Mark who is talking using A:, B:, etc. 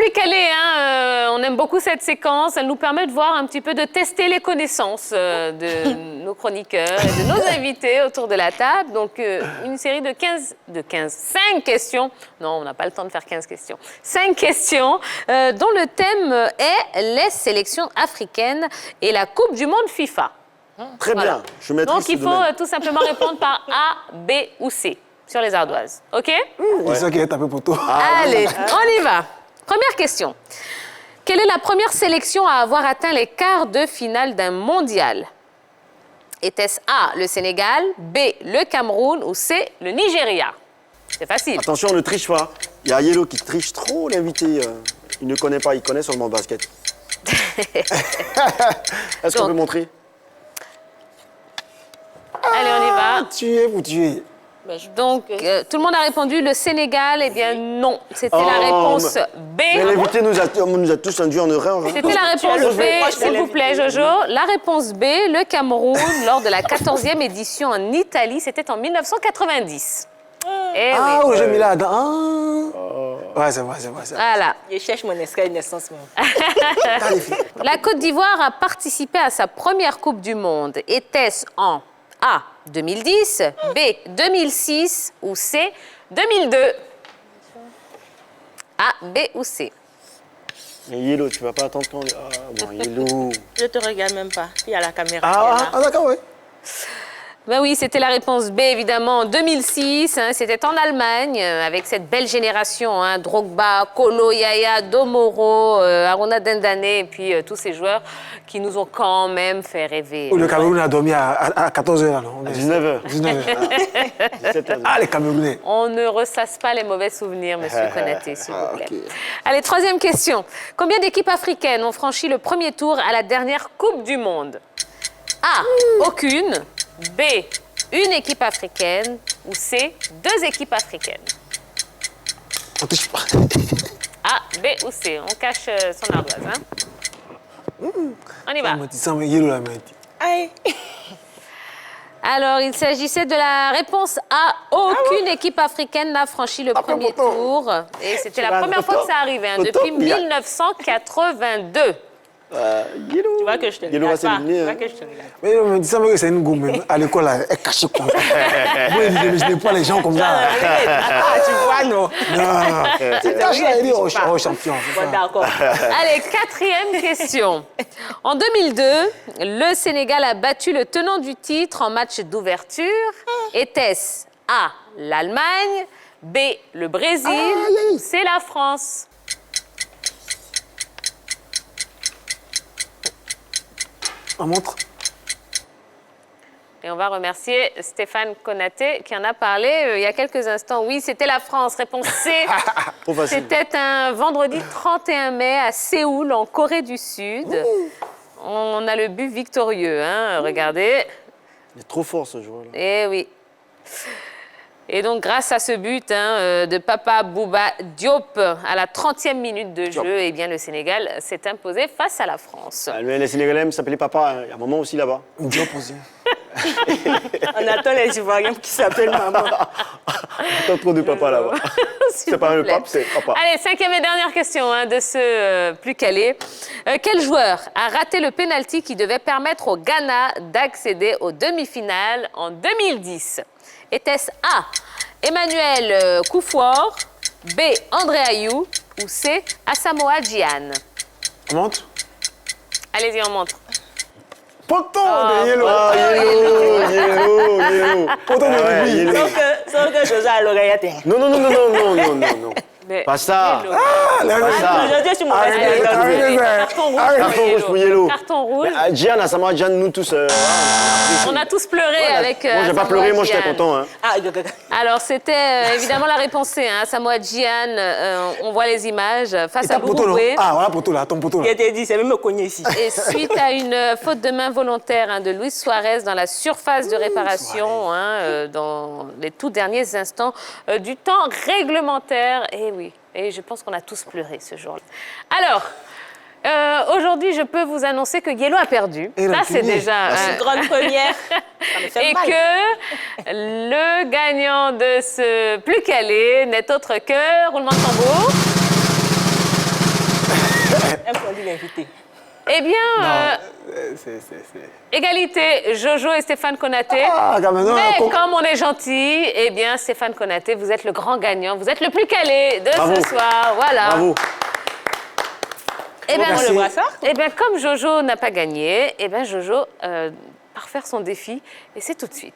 A: plus calé, hein. On aime beaucoup cette séquence. Elle nous permet de voir un petit peu, de tester les connaissances de nos chroniqueurs et de nos invités autour de la table. Donc, une série de 5 questions. Non, on n'a pas le temps de faire 15 questions. 5 questions dont le thème est les sélections africaines et la Coupe du Monde FIFA.
B: Très bien, je maîtrise
A: Donc, il
B: ce
A: faut
B: domaine.
A: tout simplement répondre par A, B ou C sur les ardoises. OK?
C: C'est ça qui est tapé pour toi.
A: Allez, on y va. Première question. Quelle est la première sélection à avoir atteint les quarts de finale d'un mondial? Était-ce A, le Sénégal, B, le Cameroun ou C, le Nigeria? C'est facile.
B: Attention, ne triche pas. Il y a Yellow qui triche trop, l'invité. Il ne connaît pas, il connaît seulement le basket. Est-ce qu'on peut montrer?
A: Allez, on y va.
C: Tuer pour tuer.
A: Donc, tout le monde a répondu le Sénégal. Eh bien, non. C'était la réponse B.
B: Mais l'invité nous a tous induit en erreur. Hein.
A: C'était la réponse B, s'il vous plaît, Jojo. La réponse B, le Cameroun, lors de la 14e édition en Italie, c'était en 1990. Eh
C: Ah,
A: oui.
C: oui, j'ai mis là dedans. Ouais, c'est vrai, c'est vrai.
A: Voilà.
D: Je cherche mon escalier de naissance.
A: La Côte d'Ivoire a participé à sa première Coupe du Monde. Était-ce en A, 2010, B, 2006 ou C, 2002? A, B ou C?
B: Mais Yellow, tu vas pas attendre quand... Ah, bon, Yellow...
D: Je te regarde même pas. Il y a la caméra.
C: Ah, d'accord, oui.
A: Ben oui, c'était la réponse B, évidemment, en 2006. Hein, c'était en Allemagne, avec cette belle génération. Hein, Drogba, Kolo, Yaya, Domoro, Aruna Dendane, et puis tous ces joueurs qui nous ont quand même fait rêver.
C: Le Cameroun a dormi à 14h, non?
B: À 19h.
C: 19h.
B: 17h.
C: Ah, les Camerounais.
A: On ne ressasse pas les mauvais souvenirs, monsieur Konaté, s'il vous plaît.
C: ok.
A: Allez, troisième question. Combien d'équipes africaines ont franchi le premier tour à la dernière Coupe du Monde? A, aucune. B, une équipe africaine. Ou C, 2 équipes africaines.
C: On touche pas.
A: A, B ou C. On cache son ardoise. Hein? On y va.
C: Ça me Yellow la main.
D: Aïe.
A: Alors, il s'agissait de la réponse A. Aucune équipe africaine n'a franchi le premier tour. Et c'était la première fois que ça arrivait, hein, depuis 1982.
B: Yellow.
D: Tu vois que je te
B: Yellow va
D: regarde pas. Tu
B: s'éliminer.
D: vois
B: Hein.
D: que je te regarde.
C: Mais on me dit ça, que c'est une gomme. Même. À l'école, elle est cachée comme ça. Moi, je n'ai pas les gens comme ça.
D: Ah, tu vois, non.
C: Non. C'est caché, elle dit au champion.
D: Bon, d'accord.
A: Allez, quatrième question. En 2002, le Sénégal a battu le tenant du titre en match d'ouverture. Était-ce A, l'Allemagne, B, le Brésil, ou C, la France?
C: On montre.
A: Et on va remercier Stéphane Konaté qui en a parlé il y a quelques instants. Oui, c'était la France. Réponse C.
B: Trop facile.
A: C'était un vendredi 31 mai à Séoul, en Corée du Sud. On a le but victorieux, hein, regardez.
B: Il est trop fort, ce joueur-là.
A: Eh oui. Et donc, grâce à ce but de Papa Bouba Diop à la 30e minute de jeu, eh bien, le Sénégal s'est imposé face à la France.
B: Ah, les Sénégalais s'appelaient papa. Hein. Il y a un moment aussi là-bas.
C: Une job aussi.
D: On attend les Ivoiriens qui s'appellent maman.
B: Pas trop de papa là-bas.
A: S'il
B: C'est pas
A: vous
B: le
A: plaît.
B: pape, c'est papa.
A: Allez, 5e et dernière question de ceux plus calés. Quel joueur a raté le pénalty qui devait permettre au Ghana d'accéder aux demi-finales en 2010? Était-ce A, Emmanuel Koufour, B, André Ayou ou C, Asamoah Gyan?
C: On montre.
A: Allez-y, on montre.
C: Poton de Yellow.
B: Ah, Yellow.
C: Poton de
B: Ouais,
C: rugby.
B: Yellow.
D: Sauf que José a l'oreillette.
B: Non.
A: Mais-
B: Pas ça.
A: Yellow.
C: Ah, la
B: Pas ça.
D: Aujourd'hui, tu me
C: Arrêtez,
D: restes
C: arrêtez,
A: Carton rouge,
B: Carton
A: pour
B: rouge pour Yellow.
A: Carton rouge.
B: Gian, Asamoah Gyan, nous tous.
A: On a tous pleuré avec
B: Moi, j'ai pas
A: Asamoah
B: pleuré, moi, j'étais
A: Gyan.
B: content. Hein.
D: Ah,
A: Alors, c'était évidemment la réponse C, hein, Asamoah Gyan. On voit les images face à
C: Ta poteau, là.
A: Bouboué.
C: Ah, voilà, poteau, là, ton poteau, là.
D: je t'ai dit, c'est même me cogner ici.
A: Et suite à une faute de main volontaire de Luis Suarez dans la surface de réparation, dans les tout derniers instants du temps réglementaire. Et oui, et je pense qu'on a tous pleuré ce jour-là. Alors, aujourd'hui, je peux vous annoncer que Yellow a perdu.
C: Et
A: Ça, c'est
C: gagné.
A: déjà...
D: Une grande première. Ça me fait
A: Et
D: mal.
A: que le gagnant de ce plus calé n'est autre que, roulement de tambour,
D: Un point de l'invité.
A: Eh bien,
C: C'est...
A: égalité, Jojo et Stéphane Konaté.
C: Ah, quand même, non,
A: Mais
C: com-
A: comme on est gentil, eh bien, Stéphane Konaté, vous êtes le grand gagnant. Vous êtes le plus calé de
B: Bravo.
A: ce soir. Voilà.
B: Bravo.
A: Eh bien,
D: Merci. Le brassard.
A: eh bien, comme Jojo n'a pas gagné, eh bien, Jojo part faire son défi. Et c'est tout de suite.